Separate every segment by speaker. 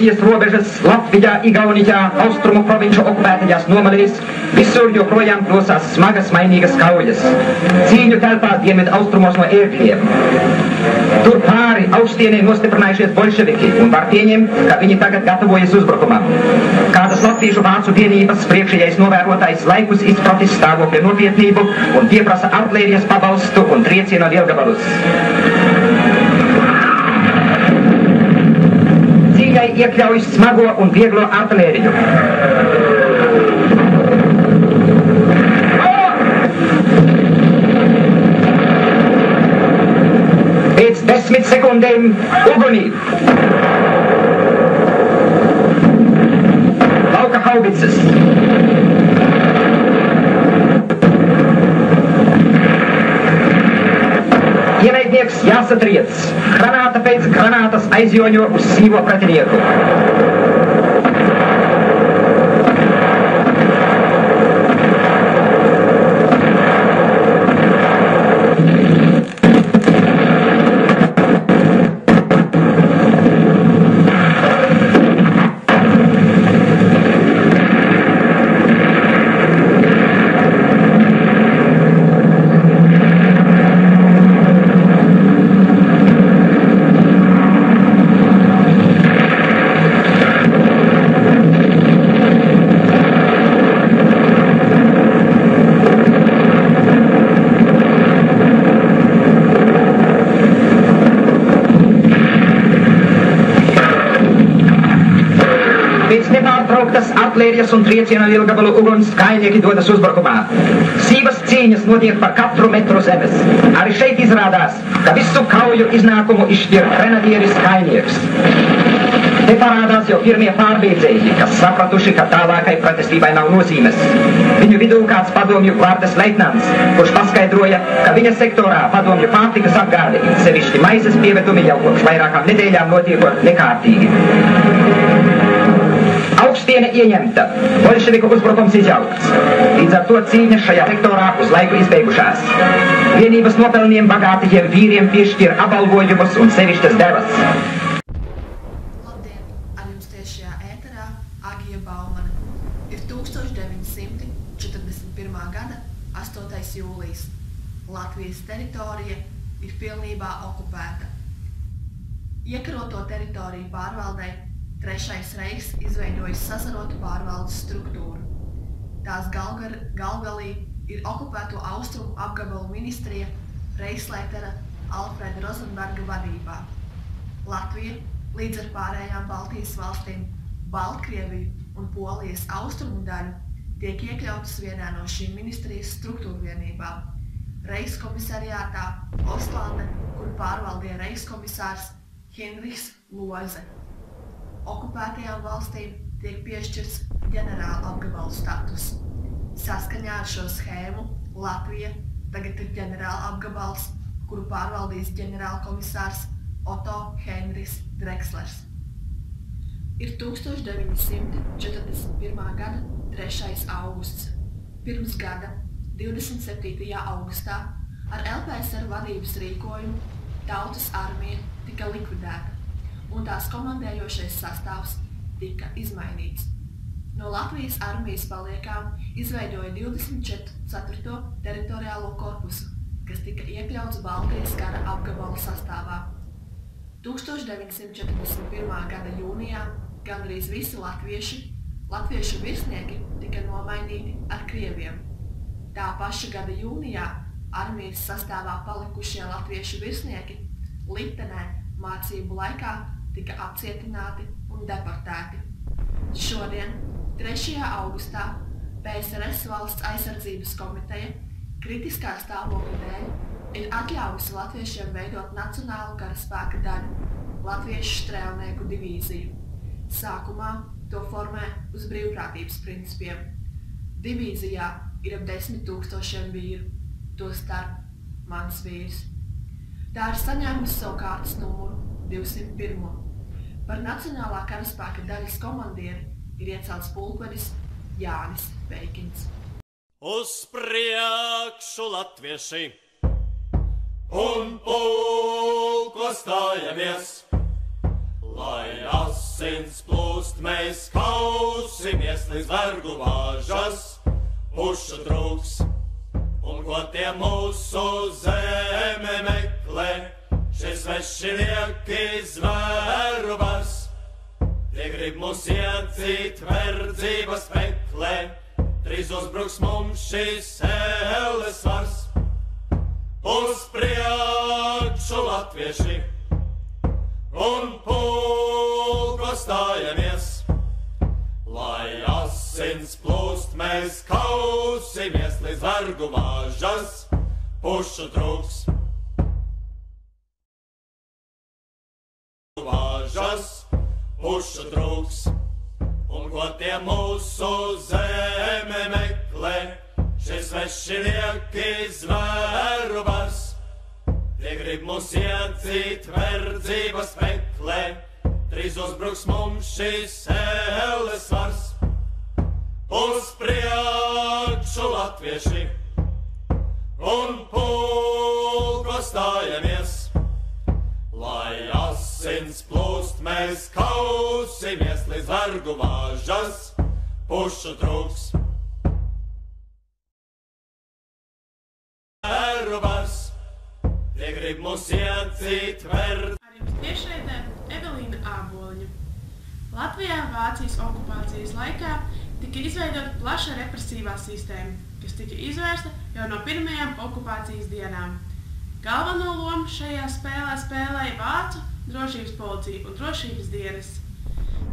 Speaker 1: Baltkrievijas robežas Latvijā, Igaunijā, austrumu provinču okupētajās nomalēs visur joprojām plosās smagas mainīgas kaujas. Cīņu telpā dienvidu austrumos no ērkļiem. Tur pāri Augstienē nostiprinājušies bolševiki un var pieņemt, ka viņi tagad gatavojas uzbrukumam. Kādas latviešu vācu vienības priekšējais novērotājs laikus izpratis stāvokļa nopietnību un pieprasa artilērijas pabalstu un trieciena lielgabalus. Cīņai iekļauj smago un vieglo artilēriju. Pēc 10 sekundēm ugunī. Lauka haubicas. Ienaidnieks jāsatriec. Granāta pēc granātas aizjoņo uz sīvo pretinieku. Artilērijas un trieciena lielgabalu uguns kājnieki dodas uzbrukumā. Sīvas cīņas notiek par katru metru zemes. Arī šeit izrādās, ka visu kauju iznākumu izšķir grenadieris kājnieks. Te parādās jau pirmie pārbīdzēji, kas sapratuši, ka tālākai pretestībai nav nozīmes. Viņu vidū kāds padomju gvardes leitnants, kurš paskaidroja, ka viņa sektorā padomju pārtikas apgāde, sevišķi maizes pievedumi jau kopš vairākām nedēļām notiekot nekārtīgi. Augstiene ieņemta, bolševiku uzbrukums izjaukts. Līdz ar to cīņas šajā sektorā uz laiku izbeigušās. Vienības nopelniem bagātīgiem vīriem piešķir apbalvojumus un sevišķas devas.
Speaker 2: Labdien, ar jums tiešajā ēterā Agija Baumane. Ir 1941. gada 8. jūlijas. Latvijas teritorija ir pilnībā okupēta. Iekaroto teritoriju pārvaldei Trešais Reichs izveidojis sazarotu pārvaldes struktūru. Tās galgalī ir okupēto austrumu apgabalu ministrija Reichsleitera Alfreda Rozenberga vadībā. Latvija līdz ar pārējām Baltijas valstīm, Baltkrieviju un Polijas austrumu daļu tiek iekļautas vienā no šīm ministrijas struktūrvienībām – Reichskomisariātā Ostlande, kur pārvaldīja reichskomisārs Henrichs Loze. Okupētajām valstīm tiek piešķirts ģenerāla apgabalu status. Saskaņā ar šo schēmu Latvija tagad ir ģenerāla apgabals, kuru pārvaldīs ģenerālkomisārs Otto Henrijs Drekslers. Ir 1941. gada 3. augusts. Pirms gada, 27. augustā, ar LPSR vadības rīkojumu Tautas armija tika likvidēta un tās komandējošais sastāvs tika izmainīts. No Latvijas armijas paliekām izveidoja 24. teritoriālo korpusu, kas tika iekļauts Baltijas kara apgabalu sastāvā. 1941. gada jūnijā gandrīz visi latviešu virsnieki tika nomainīti ar krieviem. Tā paša gada jūnijā armijas sastāvā palikušie latviešu virsnieki liktenē mācību laikā tika apcietināti un deportēti. Šodien, 3. augustā, PSRS valsts aizsardzības komiteja kritiskā stāvokļa dēļ ir atļāvusi latviešiem veidot nacionālu karaspēka daļu – Latviešu strēlnieku divīziju. Sākumā to formē uz brīvprātības principiem. Divīzijā ir ap 10 000 vīru, tostarp mans vīrs. Tā ir saņēmusi savu kārtas numuru 201. Par nacionālā karaspēka daļas komandieri ir iecelts pulkvedis Jānis Veikins.
Speaker 3: Uz priekšu latvieši un pulko stājamies, lai asi asins plūst, mēs kausimies līdz vergu vāžas, pušu trūks. Un ko tie mūsu zeme meklē, šis svešinieki zvērvas. Tie grib mūs iedzīt verdzības meklē, drīz uzbruks mums šis elles vars. Uz priekšu latvieši un pulko stājamies, lai asins plūst, mēs kausimies līdz vergu vāžas, pušu trūks. Vāžas, pušu trūks. Un ko tie mūsu zeme meklē, šis svešinieki zvērvas. Tie grib mūs iedzīt verdzības meklē, drīz uzbruks mums šis elles vars. Uz priekšu latvieši un pulko stājamies, lai asins plūst, mēs kausimies līdz vergu vāžas, pušu trūks. Vērvas, tie grib mūs iedzīt verdzības.
Speaker 4: Ar jums tiešraidē Evelīna Āboliņa. Latvijā Vācijas okupācijas laikā tika izveidota plaša represīvā sistēma, kas tika izvērsta jau no pirmajām okupācijas dienām. Galveno lomu šajā spēlē spēlēja Vācu drošības policija un drošības dienests.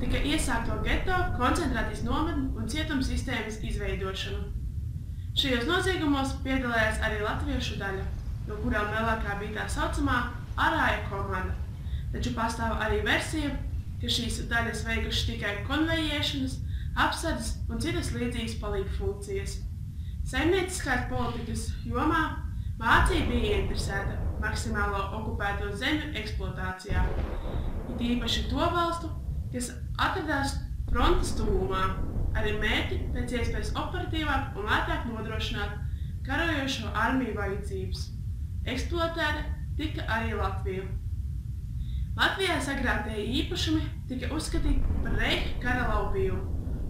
Speaker 4: Tika iesākto geto, koncentrācijas nometņu un cietuma sistēmas izveidošanu. Šajos noziegumos piedalījās arī latviešu daļa, no kurām lielākā bija tā saucamā Arāja komanda. Taču pastāv arī versija, ka šīs daļas veikušas tikai konvejēšanas, apsardzes un citas līdzīgas palīgu funkcijas. Saimnieciskās politikas jomā Vācija bija ieinteresēta maksimālo okupēto zemju eksploatācijā, it īpaši to valstu, kas atradās frontes tuvumā, arī mērķi pēc iespējas operatīvāk un lētāk nodrošināt karojošo armiju vajadzības. Eksploatēta tika arī Latvija. Latvijā sagrābtie īpašumi tika uzskatīti par Reiha kara laupījumu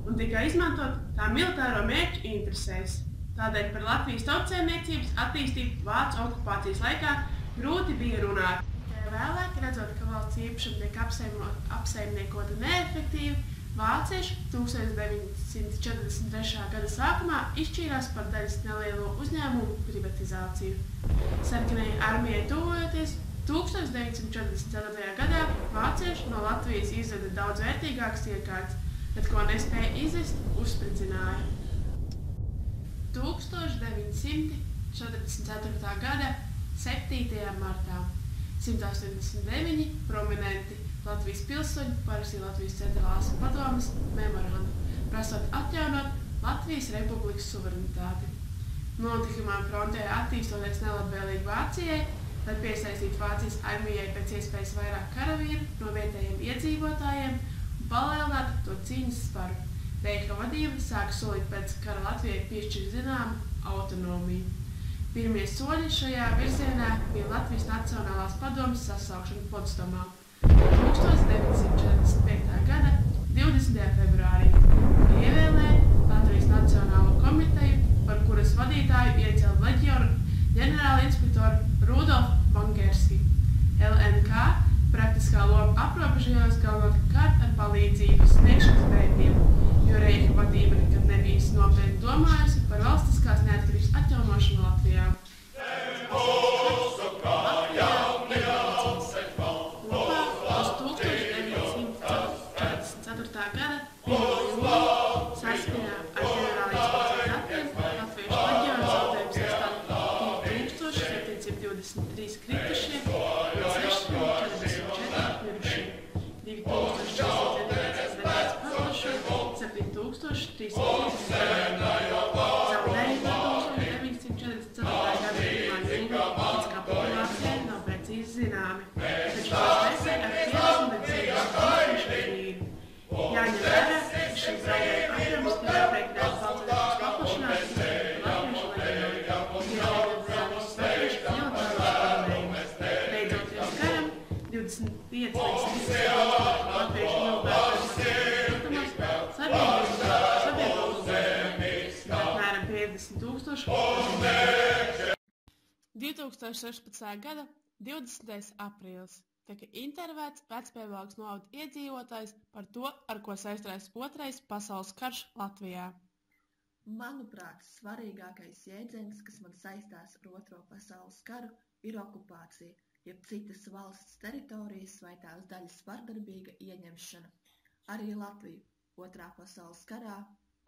Speaker 4: un tika izmantot tā militāro mērķu interesēs. Tādēļ par Latvijas tautsaimniecības attīstību Vācu okupācijas laikā grūti bija runāt. Vēlāk, redzot, ka valsts īpašumi tiek apsaimniekota neefektīvi, vācieši 1943. gada sākumā izšķīrās par daļas nelielo uzņēmumu privatizāciju. Sarkanajai armijai tuvojoties, 1944. gadā vācieši no Latvijas izveda daudz vērtīgākas iekārtas, bet ko nespēja izvest, uzspridzināja. 1944. gada 7. martā 189 prominenti Latvijas pilsoņi parakstīja Latvijas centrālās padomes memorandu, prasot atjaunot Latvijas republikas suverenitāti. Notikumām frontē attīstoties nelabvēlīgi Vācijai, lai piesaistītu Vācijas armijai pēc iespējas vairāk karavīru no vietējiem iedzīvotājiem un palielinātu to cīņas sparu. Reiha vadība sāka solīt pēc kara Latvijai piešķirt zināmu autonomiju. Pirmie soļi šajā virzienā bija Latvijas Nacionālās padomes sasaukšana Potsdamā 1945. gada 20. februārī, kad ievēlēja Latvijas Nacionālo komiteju, par kuras vadītāju iecēla leģionu ģenerāla inspektoru Rudolfu Bangerski. LNK praktiskā loma aprobežojās galvenokārt ar palīdzības sniegšanas mērķiem, jo Reiha vadība nekad nebija nopietni domājusi par valstiskās neatkarības atjaunošanu Latvijā. Kopā uz 1944. gada 1. jūliju saskaņā ar ģenerālinspekcijas datiem Latviešu leģiona zaudējumu sastāv 2723 kritušie un 644 mirušie, 2419 pazudušie, 7350 zaudējumi 1944. gada 1. jūlijā līdz kā populācijai nav precīzi zināmi, taču tos vērtē ar 50 līdz 70 brīdi. Jāņem vērā, ka šis zaudējuma apjoms tika aprēķināts balstoties paplašināšanos par Latviešu leģioniem, iesaistot latviešu militāros padomējumus. Beidzoties karam, 25 līdz 30 latviešu militāros 2016. gada 20. aprīlis tika intervēts Vecpievilkas novada iedzīvotājs par to, ar ko saistās Otrais pasaules karš Latvijā.
Speaker 2: Manuprāt, svarīgākais jēdziens, kas man saistās ar Otro pasaules karu, ir okupācija, jeb citas valsts teritorijas vai tās daļas vardarbīga ieņemšana. Arī Latviju Otrā pasaules karā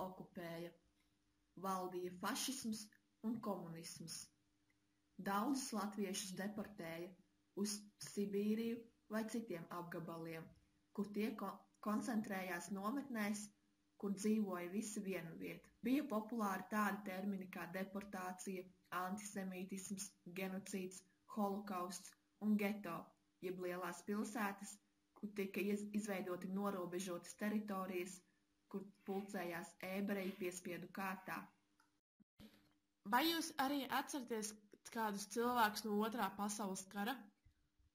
Speaker 2: okupēja. Valdīja fašisms un komunisms. Daudzus latviešus deportēja uz Sibīriju vai citiem apgabaliem, kur tie koncentrējās nometnēs, kur dzīvoja visi vienu vietu. Bija populāri tādi termini kā deportācija, antisemītisms, genocīds, holokausts un geto, jeb lielās pilsētas, kur tika izveidoti norobežotas teritorijas, kur pulcējās ebreji piespiedu kārtā.
Speaker 4: Vai jūs arī atceraties kādus cilvēkus no Otrā pasaules kara?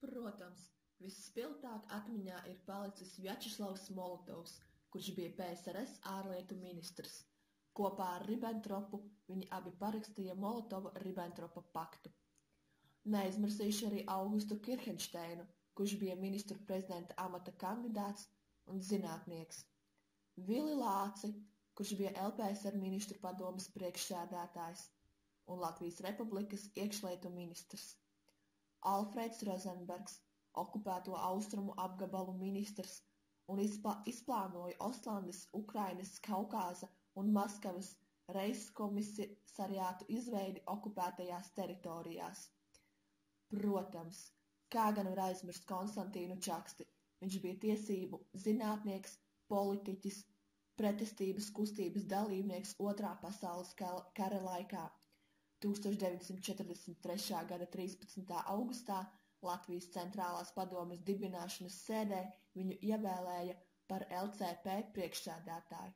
Speaker 2: Protams, visspilgtāk atmiņā ir palicis Vjačeslavs Molotovs, kurš bija PSRS ārlietu ministrs. Kopā ar Ribbentropu viņi abi parakstīja Molotova-Ribbentropa paktu. Neaizmirsīšu arī Augustu Kirhenšteinu, kurš bija ministru prezidenta amata kandidāts un zinātnieks. Vili Lāci, kurš bija LPSR ministru padomes priekšsēdētājs un Latvijas Republikas iekšlietu ministrs. Alfrēds Rozenbergs, okupēto austrumu apgabalu ministrs un izplānoja Ostlandes, Ukrainas, Kaukāza un Maskavas reichskomisariātu izveidi okupētajās teritorijās. Protams, kā gan var aizmirst Konstantīnu Čaksti, viņš bija tiesību zinātnieks, politiķis, pretestības kustības dalībnieks Otrā pasaules kara laikā. 1943. gada 13. augustā Latvijas centrālās padomes dibināšanas sēdē viņu ievēlēja par LCP priekšsēdētāju.